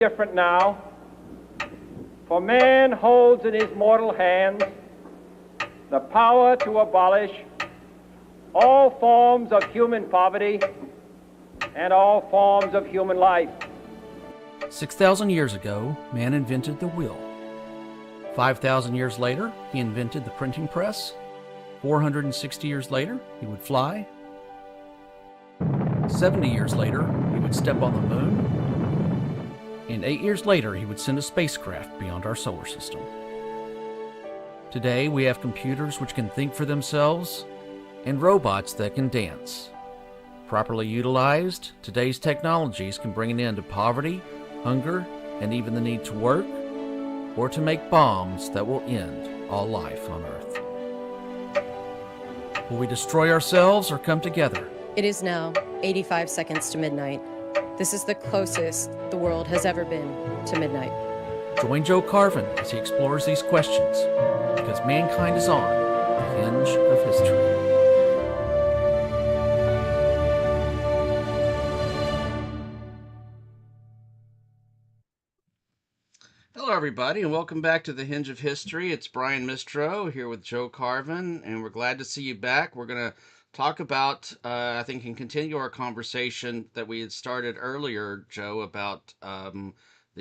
different now, for man holds in his mortal hands the power to abolish all forms of human poverty and all forms of human life. 6,000 years ago, man invented the wheel. 5,000 years later, he invented the printing press. 460 years later, he would fly. 70 years later, he would step on the moon. And 8 years later, he would send a spacecraft beyond our solar system. Today, we have computers which can think for themselves and robots that can dance. Properly utilized, today's technologies can bring an end to poverty, hunger, and even the need to work, or to make bombs that will end all life on Earth. Will we destroy ourselves or come together? It is now 85 seconds to midnight. This is the closest the world has ever been to midnight. Join Joe Carvin as he explores these questions, because mankind is on the hinge of history. Hello, everybody, and welcome back to the Hinge of History. It's Brian Mistro here with Joe Carvin, and we're glad to see you back. We're going to talk about, I think, and continue our conversation that we had started earlier, Joe, about the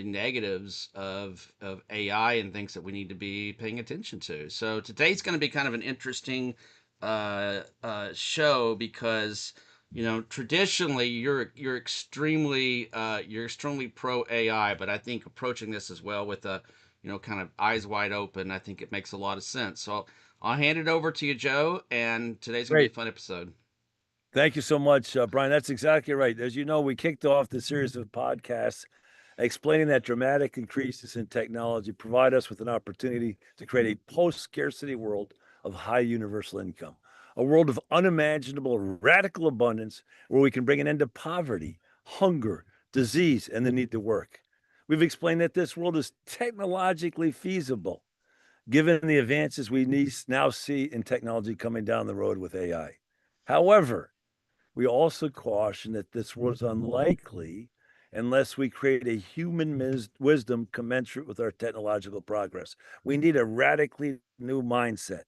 negatives of AI and things that we need to be paying attention to. So today's going to be kind of an interesting show because traditionally you're extremely pro AI, but I think approaching this as well with a kind of eyes wide open, I think it makes a lot of sense. So I'll hand it over to you, Joe, and today's gonna be a fun episode. Thank you so much, Brian. That's exactly right. As you know, we kicked off the series of podcasts explaining that dramatic increases in technology provide us with an opportunity to create a post-scarcity world of high universal income, a world of unimaginable radical abundance where we can bring an end to poverty, hunger, disease, and the need to work. We've explained that this world is technologically feasible, given the advances we now see in technology coming down the road with AI. However, we also caution that this world is unlikely unless we create a human wisdom commensurate with our technological progress. We need a radically new mindset.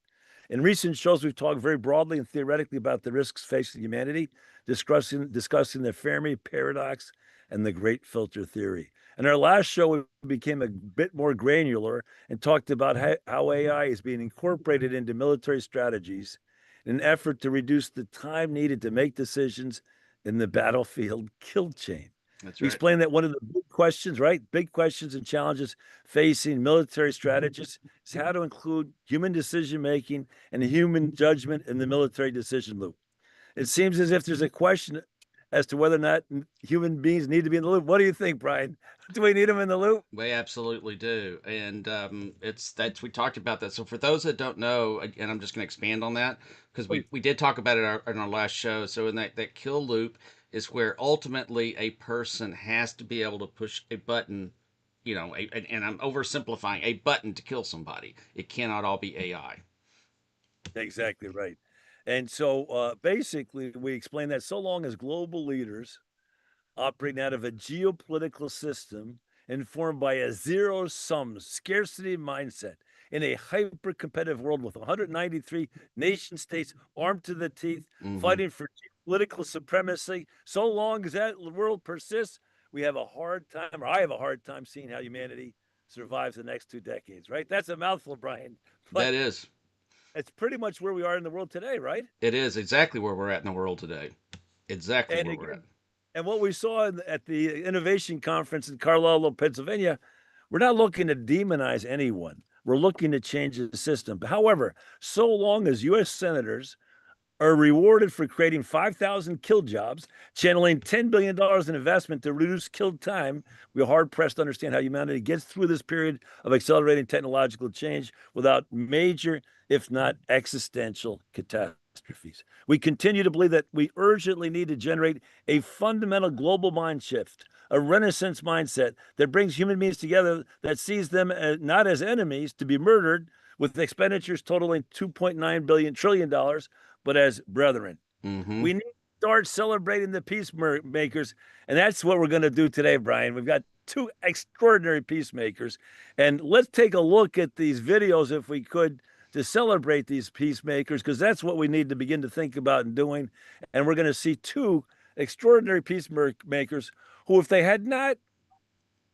In recent shows, we've talked very broadly and theoretically about the risks facing humanity, discussing the Fermi paradox and the great filter theory. In our last show, we became a bit more granular and talked about how AI is being incorporated into military strategies in an effort to reduce the time needed to make decisions in the battlefield kill chain. That's We right. explained that one of the big questions, right? Big questions and challenges facing military strategists is how to include human decision-making and human judgment in the military decision loop. It seems as if there's a question as to whether or not human beings need to be in the loop. What do you think, Brian? Do we need them in the loop? We absolutely do, and we talked about that. So for those that don't know, and I'm just going to expand on that because we did talk about it in our last show. So in that kill loop is where ultimately a person has to be able to push a button, and I'm oversimplifying, a button to kill somebody. It cannot all be AI. Exactly right. And so basically, we explain that so long as global leaders operating out of a geopolitical system informed by a zero-sum scarcity mindset in a hyper-competitive world with 193 nation states armed to the teeth, fighting for political supremacy, so long as that world persists, we have a hard time, or I have a hard time seeing how humanity survives the next 2 decades, right? That's a mouthful, Brian. But That is. it's pretty much where we are in the world today, right? It is exactly where we're at in the world today. Exactly And where we're at. again, and what we saw at the innovation conference in Carlisle, Pennsylvania, we're not looking to demonize anyone. We're looking to change the system. However, so long as U.S. senators are rewarded for creating 5,000 kill jobs, channeling $10 billion in investment to reduce kill time, we're hard-pressed to understand how humanity gets through this period of accelerating technological change without major, if not existential, catastrophes. We continue to believe that we urgently need to generate a fundamental global mind shift, a renaissance mindset that brings human beings together, that sees them not as enemies to be murdered, with expenditures totaling $2.9 trillion, but as brethren. We need to start celebrating the peacemakers, and that's what we're going to do today, Brian. We've got two extraordinary peacemakers. And let's take a look at these videos, if we could, to celebrate these peacemakers, because that's what we need to begin to think about and doing. And we're going to see two extraordinary peacemakers who, if they had not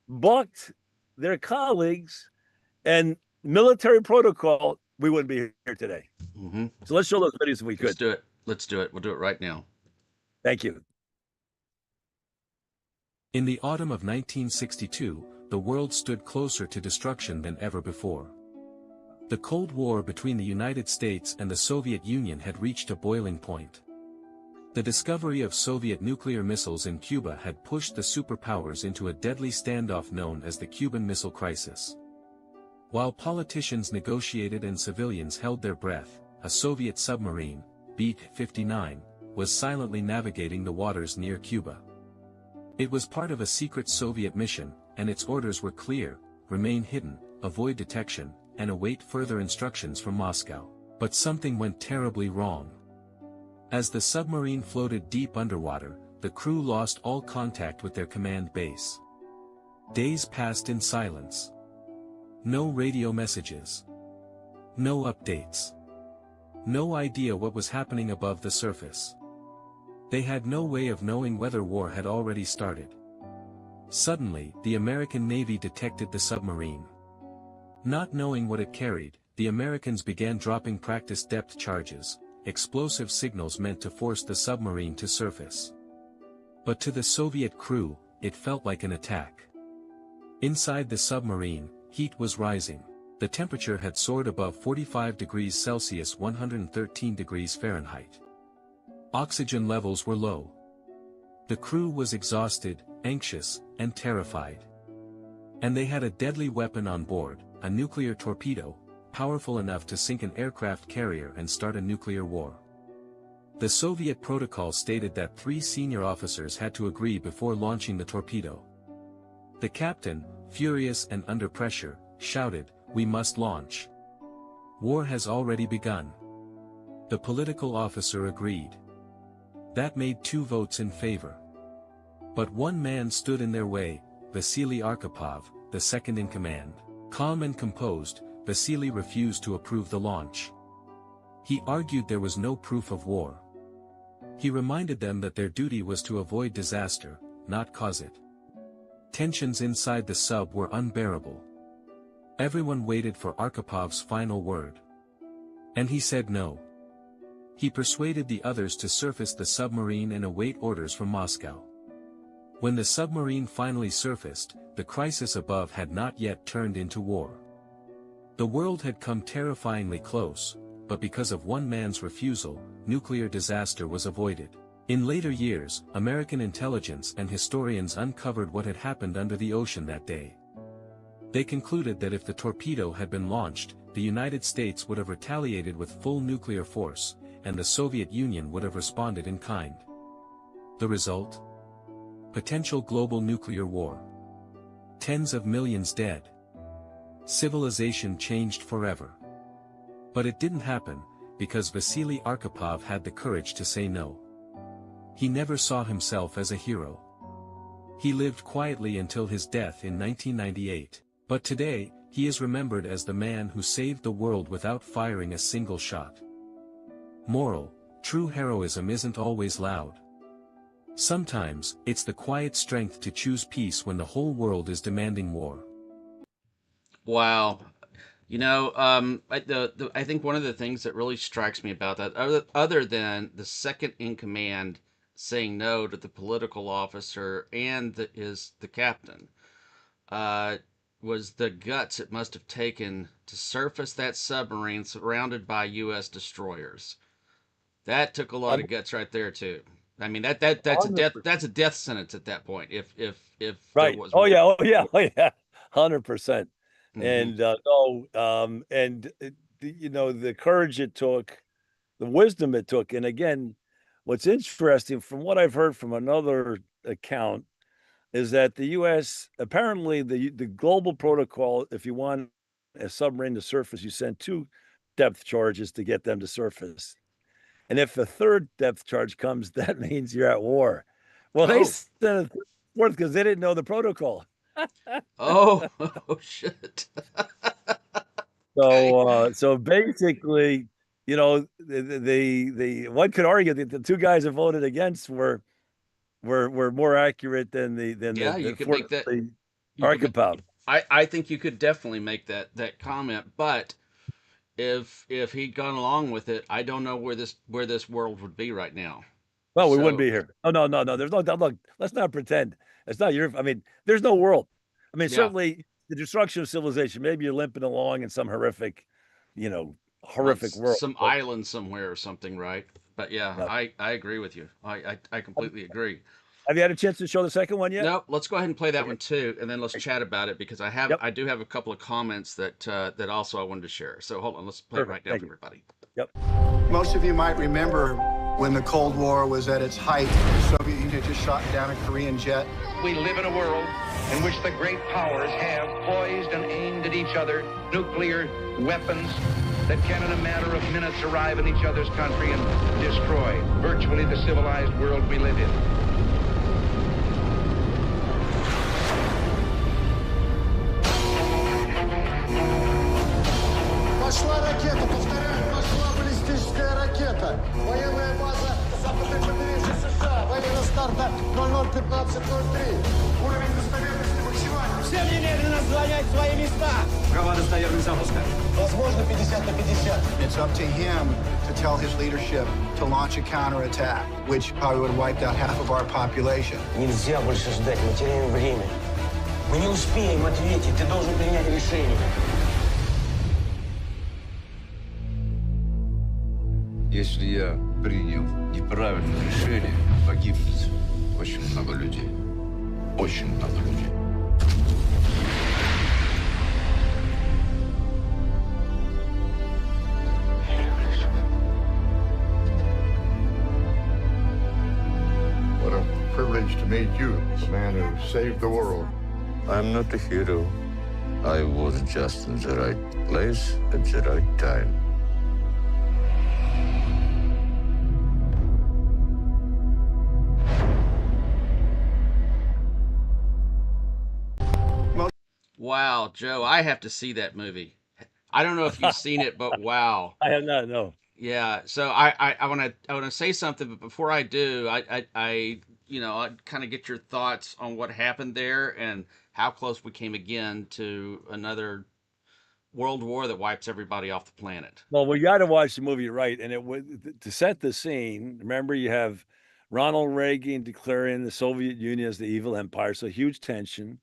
bucked their colleagues and military protocol, we wouldn't be here today. Mm-hmm. So let's show those videos if we could. Let's do it. Let's do it. We'll do it right now. Thank you. In the autumn of 1962, the world stood closer to destruction than ever before. The Cold War between the United States and the Soviet Union had reached a boiling point. The discovery of Soviet nuclear missiles in Cuba had pushed the superpowers into a deadly standoff known as the Cuban Missile Crisis. While politicians negotiated and civilians held their breath, a Soviet submarine, B-59, was silently navigating the waters near Cuba. It was part of a secret Soviet mission, and its orders were clear: remain hidden, avoid detection, and await further instructions from Moscow. But something went terribly wrong. As the submarine floated deep underwater, the crew lost all contact with their command base. Days passed in silence. No radio messages. No updates. No idea what was happening above the surface. They had no way of knowing whether war had already started. Suddenly, the American Navy detected the submarine. Not knowing what it carried, the Americans began dropping practice depth charges, explosive signals meant to force the submarine to surface. But to the Soviet crew, it felt like an attack. Inside the submarine, heat was rising. The temperature had soared above 45 degrees Celsius, 113 degrees Fahrenheit. Oxygen levels were low. The crew was exhausted, anxious, and terrified. And they had a deadly weapon on board, a nuclear torpedo, powerful enough to sink an aircraft carrier and start a nuclear war. The Soviet protocol stated that 3 senior officers had to agree before launching the torpedo. The captain, furious and under pressure, shouted, "We must launch. War has already begun." The political officer agreed. That made 2 votes in favor. But one man stood in their way, Vasily Arkhipov, the second in command. Calm and composed, Vasily refused to approve the launch. He argued there was no proof of war. He reminded them that their duty was to avoid disaster, not cause it. Tensions inside the sub were unbearable. Everyone waited for Arkhipov's final word. And he said no. He persuaded the others to surface the submarine and await orders from Moscow. When the submarine finally surfaced, the crisis above had not yet turned into war. The world had come terrifyingly close, but because of one man's refusal, nuclear disaster was avoided. In later years, American intelligence and historians uncovered what had happened under the ocean that day. They concluded that if the torpedo had been launched, the United States would have retaliated with full nuclear force, and the Soviet Union would have responded in kind. The result? Potential global nuclear war. Tens of millions dead. Civilization changed forever. But it didn't happen, because Vasily Arkhipov had the courage to say no. He never saw himself as a hero. He lived quietly until his death in 1998, but today, he is remembered as the man who saved the world without firing a single shot. Moral: true heroism isn't always loud. Sometimes, it's the quiet strength to choose peace when the whole world is demanding war. Wow. You know, I think one of the things that really strikes me about that, other than the second in command saying no to the political officer and the captain, was the guts it must have taken to surface that submarine surrounded by U.S. destroyers. That took a lot of guts right there too. I mean that's a death sentence at that point. If Right. there was Oh war. yeah. Oh yeah. Oh yeah. 100%. Mhm. And you know, the courage it took, the wisdom it took, and again, what's interesting from what I've heard from another account is that the U.S. apparently the global protocol, if you want a submarine to surface, you send 2 depth charges to get them to surface. And if a 3rd depth charge comes, that means you're at war. Well, they Oh. sent a 4th because they didn't know the protocol. Oh, oh shit. Okay. So basically, you know, the one could argue that the two guys that voted against were more accurate than Yeah, you the could make that. fortunately You could. archipelago. I think you could definitely make that comment. But if he'd gone along with it, I don't know where this world would be right now. Well, we wouldn't So be here. Oh no. There's no look. Let's not pretend. It's not your. I mean, there's no world. I mean, yeah, certainly the destruction of civilization. Maybe you're limping along in some horrific, you know, on horrific world. some But island somewhere or something, right? But yeah, no. I agree with you. I completely agree. Have you had a chance to show the second one yet? No, let's go ahead and play that Okay. one too, and then let's chat about it because Yep. I do have a couple of comments that also I wanted to share. So hold on, let's play it right Perfect. now Thank for you. everybody. Yep. Most of you might remember when the Cold War was at its height. The Soviet Union just shot down a Korean jet. We live in a world in which the great powers have poised and aimed at each other nuclear weapons that can in a matter of minutes arrive in each other's country and destroy virtually the civilized world we live in. Пошла ракета, повторяю, пошла баллистическая ракета. Военная база западной побережья США. Время старта 00:15:03. Уровень достоверности максимальный. Всем немедленно занять свои места! Права достоверность запуска. Возможно, 50/50. It's up to him to tell his leadership to launch a counterattack, which probably would have wiped out half of our population. Нельзя больше ждать, мы теряем время. Мы не успеем ответить, ты должен принять решение. Если я принял неправильное решение, погибнет очень много людей. Очень много людей. What a privilege to meet you, the man who saved the world. I'm not a hero. I was just in the right place at the right time. Wow, Joe, I have to see that movie. I don't know if you've seen it, but wow. I have not. No. Yeah, so I want to say something, but before I do, I I kind of get your thoughts on what happened there and how close we came again to another world war that wipes everybody off the planet. Well, we got to watch the movie right, and it would to set the scene. Remember, you have Ronald Reagan declaring the Soviet Union as the evil empire, so huge tension.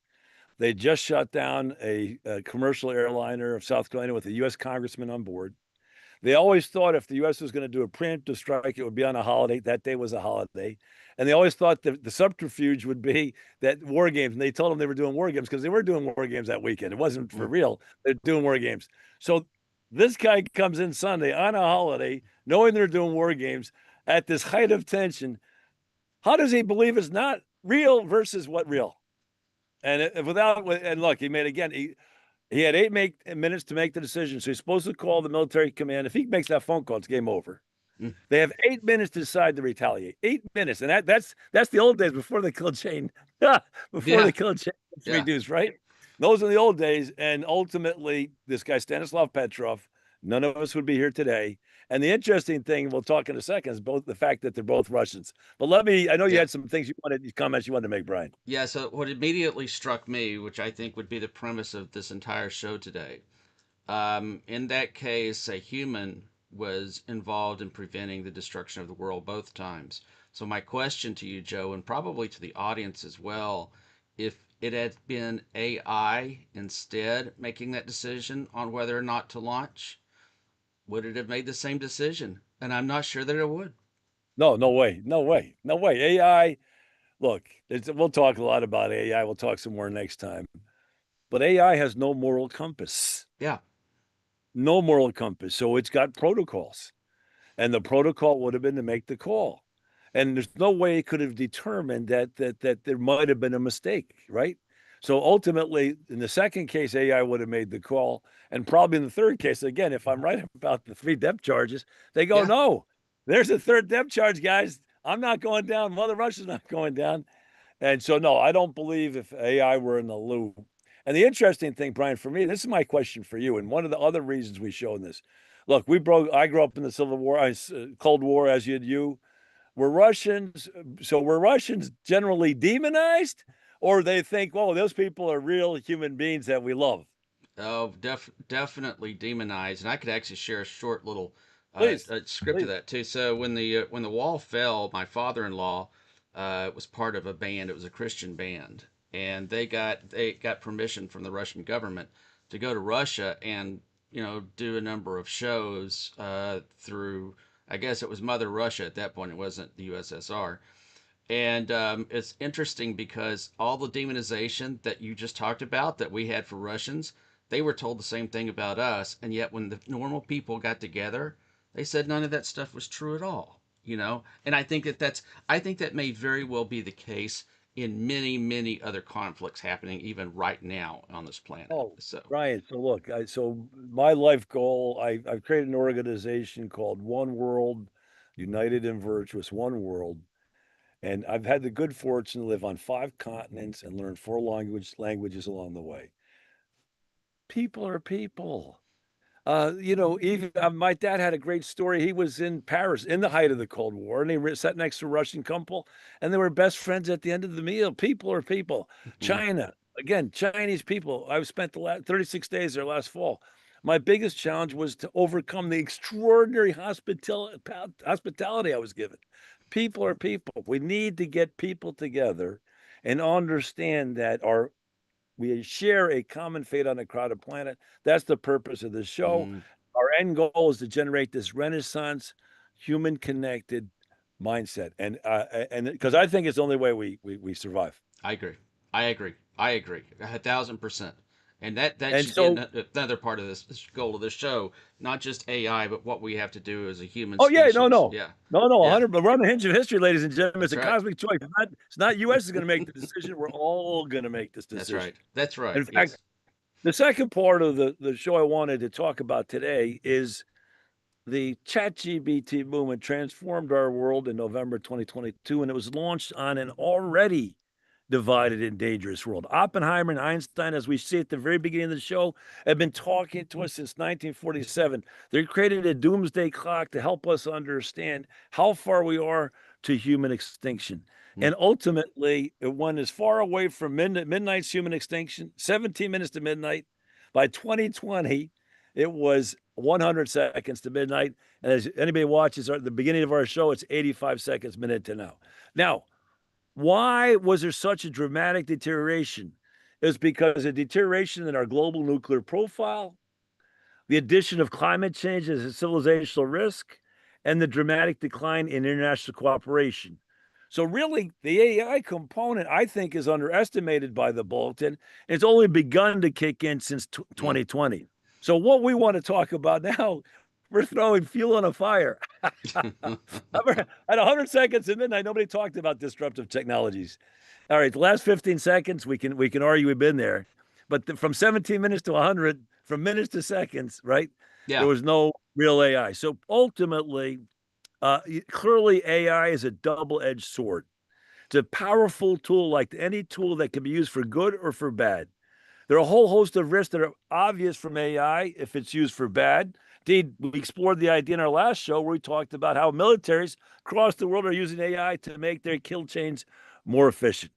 They just shut down a commercial airliner of South Carolina with a U.S. congressman on board. They always thought if the U.S. was going to do a preemptive strike, it would be on a holiday. That day was a holiday. And they always thought the subterfuge would be that war games. And they told them they were doing war games because they were doing war games that weekend. It wasn't for real. They're doing war games. So this guy comes in Sunday on a holiday, knowing they're doing war games at this height of tension. How does he believe it's not real versus what real? And look, he made again, he had 8 minutes to make the decision. So he's supposed to call the military command. If he makes that phone call, it's game over. They have 8 minutes to decide to retaliate. 8 minutes. And that's the old days before the kill chain, the kill chain was reduced, right? Those are the old days. And ultimately, this guy, Stanislav Petrov, none of us would be here today. And the interesting thing, we'll talk in a second, is both the fact that they're both Russians. But I know you had some comments you wanted to make, Brian. Yeah, so what immediately struck me, which I think would be the premise of this entire show today, in that case, a human was involved in preventing the destruction of the world both times. So my question to you, Joe, and probably to the audience as well, if it had been AI instead making that decision on whether or not to launch, would it have made the same decision? And I'm not sure that it would. No way. AI, look, we'll talk a lot about AI. We'll talk some more next time. But AI has no moral compass. Yeah. No moral compass. So it's got protocols. And the protocol would have been to make the call. And there's no way it could have determined that there might have been a mistake, right? So ultimately, in the second case, AI would have made the call. And probably in the third case, again, if I'm right about the 3 depth charges, they go, no, there's a third depth charge, guys. I'm not going down. Mother Russia's not going down. And so, no, I don't believe if AI were in the loop. And the interesting thing, Brian, for me, this is my question for you. And one of the other reasons we showed this, look, I grew up in the Civil War, Cold War, as did you. Were Russians, so were Russians generally demonized, or they think, well, those people are real human beings that we love? Oh, definitely demonized. And I could actually share a short little Please, script of please. that too. So when the wall fell, my father-in-law was part of a band. It was a Christian band, and they got permission from the Russian government to go to Russia and do a number of shows through. I guess it was Mother Russia at that point. It wasn't the USSR. And it's interesting because all the demonization that you just talked about that we had for Russians, they were told the same thing about us. And yet, when the normal people got together, they said none of that stuff was true at all. And I think that may very well be the case in many, many other conflicts happening even right now on this planet. Oh, So, Brian, so look, so my life goal, I've created an organization called One World, United and Virtuous One World. And I've had the good fortune to live on 5 continents and learn 4 languages along the way. People are people. Even my dad had a great story. He was in Paris in the height of the Cold War, and sat next to a Russian couple, and they were best friends at the end of the meal. People are people. mhm, China, again, Chinese people. I've spent the last 36 days there last fall. My biggest challenge was to overcome the extraordinary hospitality I was given. People are people. We need to get people together and understand that we share a common fate on a crowded planet. That's the purpose of the show. mm, Our end goal is to generate this Renaissance, human connected mindset, and because I think it's the only way we survive. I agree. I agree. I agree. 1,000%. And that And should be so, another part of this goal of this show, not just AI, but what we have to do as a human oh yeah, no, species. no, Yeah, no, no, yeah, 100. But we're on the hinge of history, ladies and gentlemen. It's that's a right. cosmic choice. It's not U.S. is going to make the decision. We're all going to make this That's decision. right. That's right. In fact, Yes. the second part of the show I wanted to talk about today is the ChatGPT movement transformed our world in November 2022, and it was launched on an already divided and dangerous world. Oppenheimer and Einstein, as we see at the very beginning of the show, have been talking to us since 1947. They created a doomsday clock to help us understand how far we are to human extinction. Mm, And ultimately, it went as far away from midnight's human extinction, 17 minutes to midnight. By 2020, it was 100 seconds to midnight. And as anybody watches the beginning of our show, it's 85 seconds minute to now. Now, why was there such a dramatic deterioration? It was because of deterioration in our global nuclear profile, the addition of climate change as a civilizational risk, and the dramatic decline in international cooperation. So, really, the AI component, I think, is underestimated by the bulletin. It's only begun to kick in since mm. 2020. So, what we want to talk about now, we're throwing fuel on a fire. At 100 seconds to midnight, nobody talked about disruptive technologies. All right, the last 15 seconds, we can argue we've been there, but from 17 minutes to 100, from minutes to seconds, right? There Yeah. was no real AI. So ultimately, clearly AI is a double-edged sword. It's a powerful tool, like any tool that can be used for good or for bad. There are a whole host of risks that are obvious from AI if it's used for bad. Indeed, we explored the idea in our last show where we talked about how militaries across the world are using AI to make their kill chains more efficient.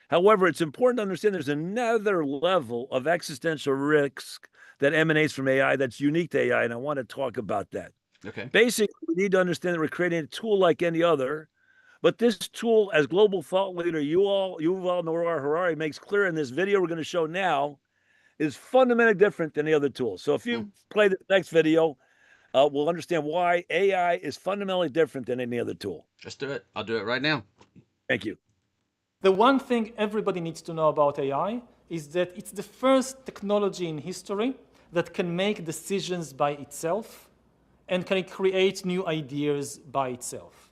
However, it's important to understand there's another level of existential risk that emanates from AI that's unique to AI, and I want to talk about that. Okay. Basically, we need to understand that we're creating a tool like any other, but this tool, as global thought leader Yuval Noah Harari makes clear in this video we're going to show now, is fundamentally different than the other tools. So if Mm. you play the next video, we'll understand why AI is fundamentally different than any other tool. Just do it. I'll do it right now. Thank you. The one thing everybody needs to know about AI is that it's the first technology in history that can make decisions by itself and can create new ideas by itself.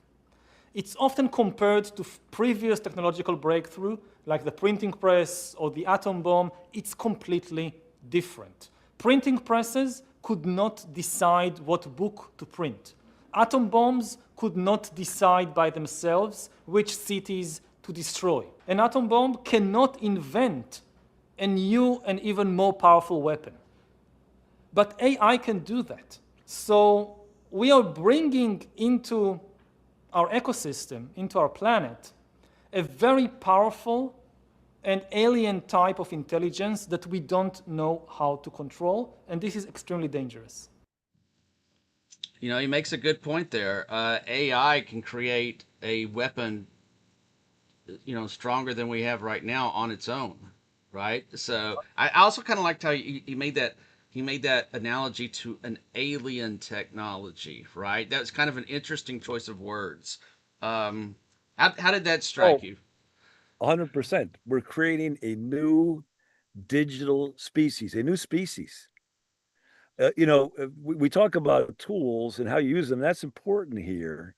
It's often compared to previous technological breakthrough, like the printing press or the atom bomb. It's completely different. Printing presses could not decide what book to print. Atom bombs could not decide by themselves which cities to destroy. An atom bomb cannot invent a new and even more powerful weapon. But AI can do that. So we are bringing into our ecosystem, into our planet, a very powerful and alien type of intelligence that we don't know how to control, and this is extremely dangerous. You know, he makes a good point there. AI can create a weapon, you know, stronger than we have right now on its own, right? So I also kind of liked how he made that analogy to an alien technology, right? That's kind of an interesting choice of words. How did that strike you? 100%. We're creating a new digital species, a new species. We talk about tools and how you use them. That's important here.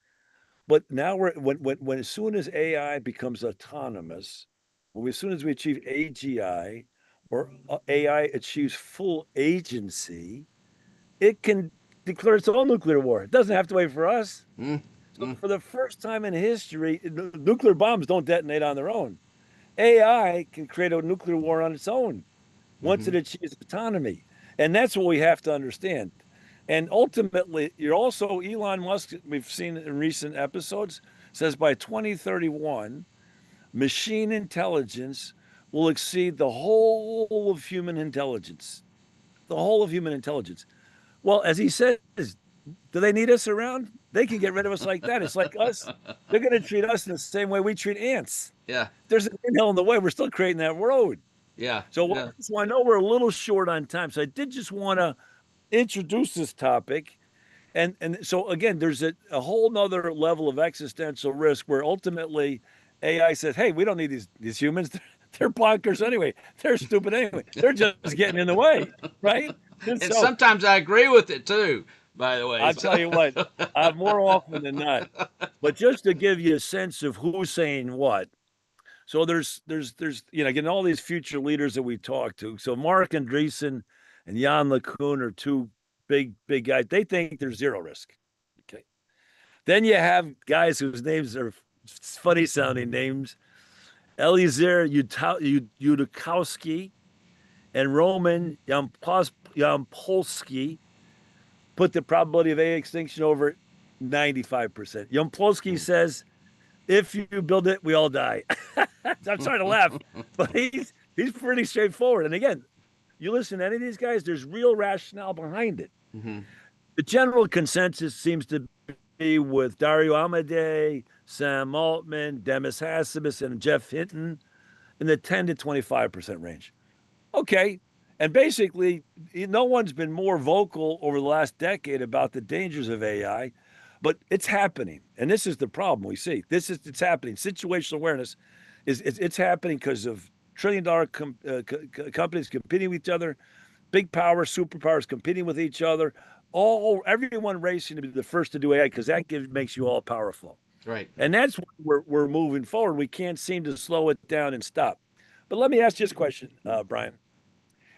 But now when as soon as AI becomes autonomous, as soon as we achieve AGI or AI achieves full agency, it can declare its own nuclear war. It doesn't have to wait for us. So for the first time in history, nuclear bombs don't detonate on their own. AI can create a nuclear war on its own once it achieves autonomy. And that's what we have to understand. And ultimately, you're also Elon Musk, we've seen in recent episodes, says by 2031, machine intelligence will exceed the whole of human intelligence. The whole of human intelligence. Well, as he says, do they need us around? They can get rid of us like that. It's like us. They're going to treat us in the same way we treat ants. Yeah. There's an inhale in the way. We're still creating that road. Yeah. So, yeah. so I know we're a little short on time. So I did just want to introduce this topic. And so again, there's a whole nother level of existential risk where ultimately AI says, hey, we don't need these humans. They're bonkers anyway. They're stupid anyway. They're just getting in the way, right? And so, sometimes I agree with it too, by the way. I'll tell you what, more often than not. But just to give you a sense of who's saying what. So there's again, all these future leaders that we talk to. So Mark Andreessen and Jan LeCun are two big guys. They think there's zero risk. Okay. Then you have guys whose names are funny sounding names. Eliezer Yudkowsky and Roman Yampolsky put the probability of AI extinction over 95%. Yampolsky says, if you build it, we all die. I'm sorry to laugh, but he's pretty straightforward. And again, you listen to any of these guys, there's real rationale behind it. The general consensus seems to be with Dario Amodei, Sam Altman, Demis Hassabis, and Jeff Hinton in the 10 to 25% range. Okay. And basically, no one's been more vocal over the last decade about the dangers of AI, but it's happening. And this is the problem we see. It's happening. Situational awareness it's happening because of trillion-dollar companies competing with each other, big power, superpowers competing with each other, everyone racing to be the first to do AI because that makes you all powerful. Right. And that's where we're moving forward. We can't seem to slow it down and stop. But let me ask you this question, Brian.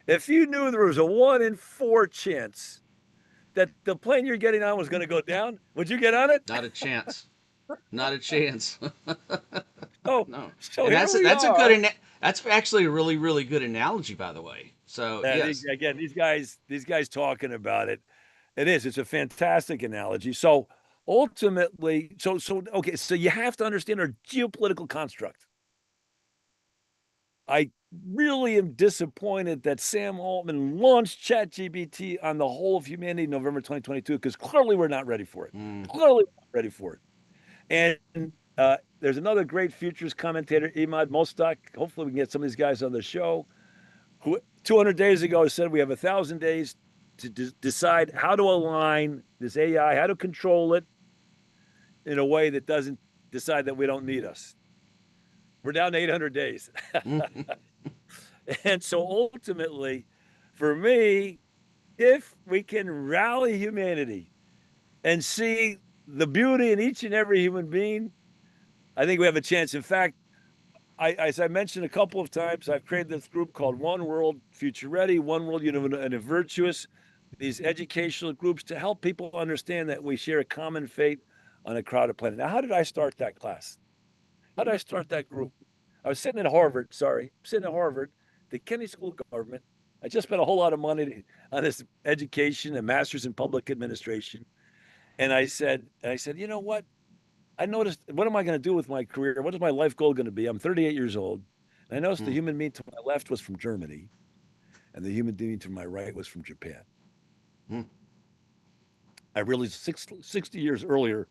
If you knew there was a 1 in 4 chance that the plane you're getting on was going to go down, would you get on it? Not a chance. Not a chance. Oh, no. So and that's actually a really, really good analogy, by the way. So yes. Again, these guys talking about it. It's a fantastic analogy. So ultimately, okay, so you have to understand our geopolitical construct. I really am disappointed that Sam Altman launched ChatGPT on the whole of humanity in November 2022 because clearly we're not ready for it. Clearly not ready for it. And there's another great futures commentator, Imad Mostak. Hopefully we can get some of these guys on the show, who 200 days ago said we have 1,000 days to decide how to align this AI, how to control it in a way that doesn't decide that we don't need us. We're down to 800 days. And so ultimately, for me, if we can rally humanity and see the beauty in each and every human being, I think we have a chance. In fact, as I mentioned a couple of times, I've created this group called One World Future Ready, One World and Virtuous, these educational groups to help people understand that we share a common fate on a crowded planet. Now, how did I start that class? How did I start that group? I was sitting at Harvard. Sorry, sitting at Harvard, the Kennedy School of Government. I just spent a whole lot of money on this education, a master's in public administration, and I said, you know what? I noticed, what am I going to do with my career? What is my life goal going to be? I'm 38 years old. And I noticed the Mm. human being to my left was from Germany, and the human being to my right was from Japan. Mm. I realized 60 years earlier,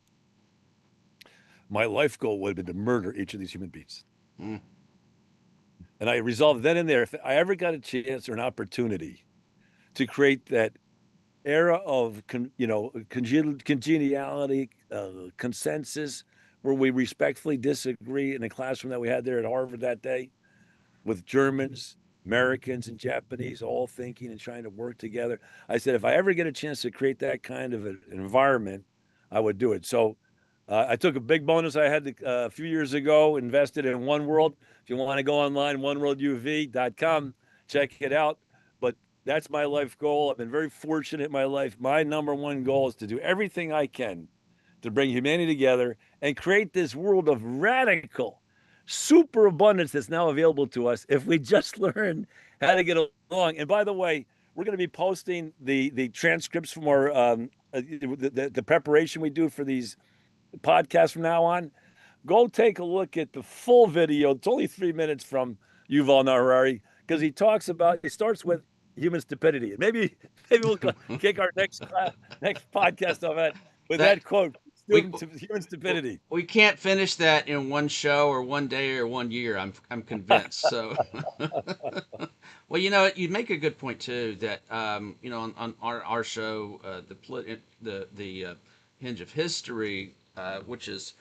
my life goal would have been to murder each of these human beings. Mm. And I resolved then and there, if I ever got a chance or an opportunity to create that era of congeniality, consensus, where we respectfully disagree in the classroom that we had there at Harvard that day, with Germans, Americans, and Japanese all thinking and trying to work together. I said, if I ever get a chance to create that kind of an environment, I would do it. So I took a big bonus I had a few years ago, invested in One World. If you want to go online, oneworlduv.com, check it out. But that's my life goal. I've been very fortunate in my life. My number one goal is to do everything I can to bring humanity together and create this world of radical super abundance that's now available to us if we just learn how to get along. And by the way, we're going to be posting the transcripts from our the preparation we do for these podcasts from now on. Go take a look at the full video. It's only 3 minutes from Yuval Harari, because he starts with human stupidity. And maybe we'll kick our next podcast off with that quote. Human stupidity. We can't finish that in one show or one day or one year. I'm convinced. So, well, you make a good point too. That on our show, the Hinge of History, which is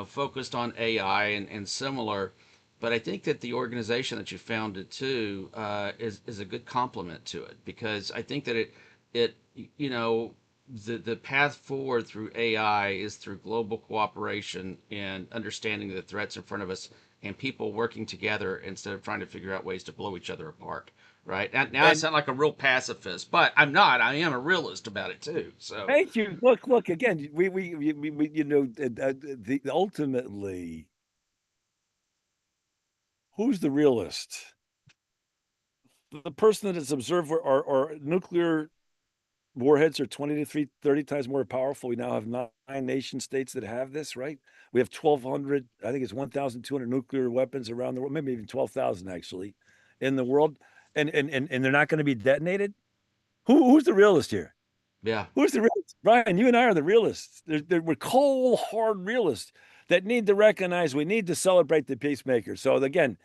focused on AI and similar. But I think that the organization that you founded too is a good complement to it, because I think that it the path forward through AI is through global cooperation and understanding the threats in front of us and people working together instead of trying to figure out ways to blow each other apart. Right now, I sound like a real pacifist, but I'm not. I am a realist about it too. So thank you. Look again. We the ultimately, who's the realist? The person that has observed our nuclear warheads are 20 to 30 times more powerful. We now have 9 nation states that have this, right? We have 1,200, I think it's 1,200 nuclear weapons around the world, maybe even 12,000 actually in the world. And they're not going to be detonated. Who's the realist here? Yeah. Who's the realist? Brian, you and I are the realists. We're cold, hard realists that need to recognize we need to celebrate the peacemakers. So again,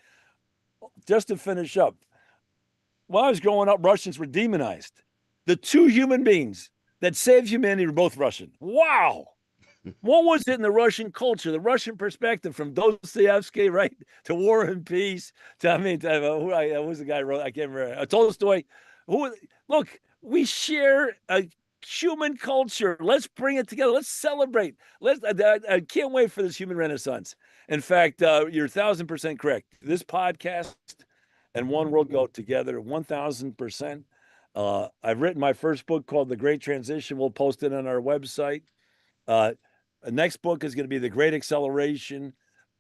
just to finish up, when I was growing up, Russians were demonized. The 2 human beings that saved humanity were both Russian. Wow. What was it in the Russian culture, the Russian perspective, from Dostoevsky, right, to War and Peace, who was the guy who wrote, I can't remember, Tolstoy. Look, we share a human culture. Let's bring it together. Let's celebrate. I can't wait for this human renaissance. In fact, you're 1,000% correct. This podcast and One World go together 1,000%. I've written my first book called The Great Transition. We'll post it on our website. The next book is going to be The Great Acceleration.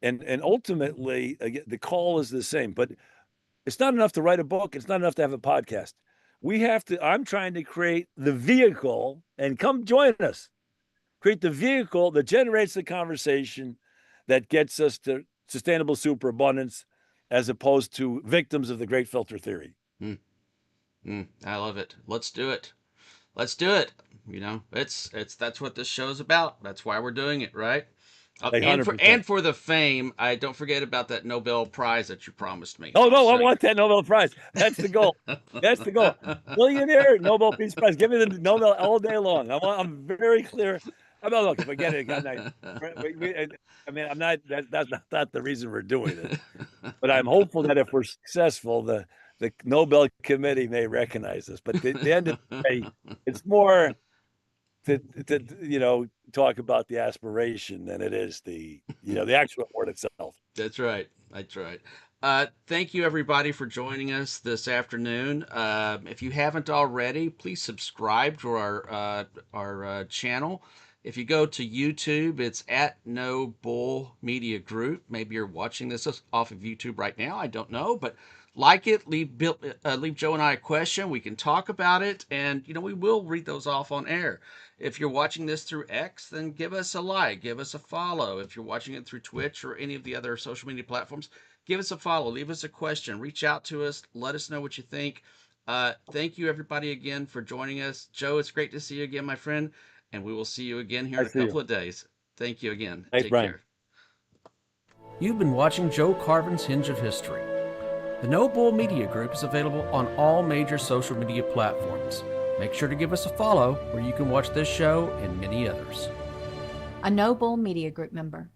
And ultimately, again, the call is the same. But it's not enough to write a book. It's not enough to have a podcast. I'm trying to create the vehicle, and come join us. Create the vehicle that generates the conversation that gets us to sustainable superabundance, as opposed to victims of the great filter theory. I love it. Let's do it. Let's do it. That's what this show's about. That's why we're doing it, right? And for the fame, don't forget about that Nobel Prize that you promised me. Oh no, I want that Nobel Prize. That's the goal. That's the goal. Millionaire Nobel Peace Prize. Give me the Nobel all day long. I'm very clear. Look, if I get it, I'm not. That's not the reason we're doing it. But I'm hopeful that if we're successful, the Nobel Committee may recognize us. But at the end of the day, it's more to talk about the aspiration than it is the actual award itself. That's right. That's right. Thank you, everybody, for joining us this afternoon. If you haven't already, please subscribe to our channel If you go to YouTube, it's at No Bull Media Group. Maybe you're watching this off of YouTube right now. I don't know, but like it, leave Joe and I a question. We can talk about it, and we will read those off on air. If you're watching this through X, then give us a like, give us a follow. If you're watching it through Twitch or any of the other social media platforms, give us a follow, leave us a question, reach out to us, let us know what you think. Thank you, everybody, again for joining us. Joe, it's great to see you again, my friend. And we will see you again here in a couple of days. Thank you again. Thanks, Take Brian. care. You've been watching Joe Carvin's Hinge of History. The No Bull Media Group is available on all major social media platforms. Make sure to give us a follow where you can watch this show and many others. A No Bull Media Group member.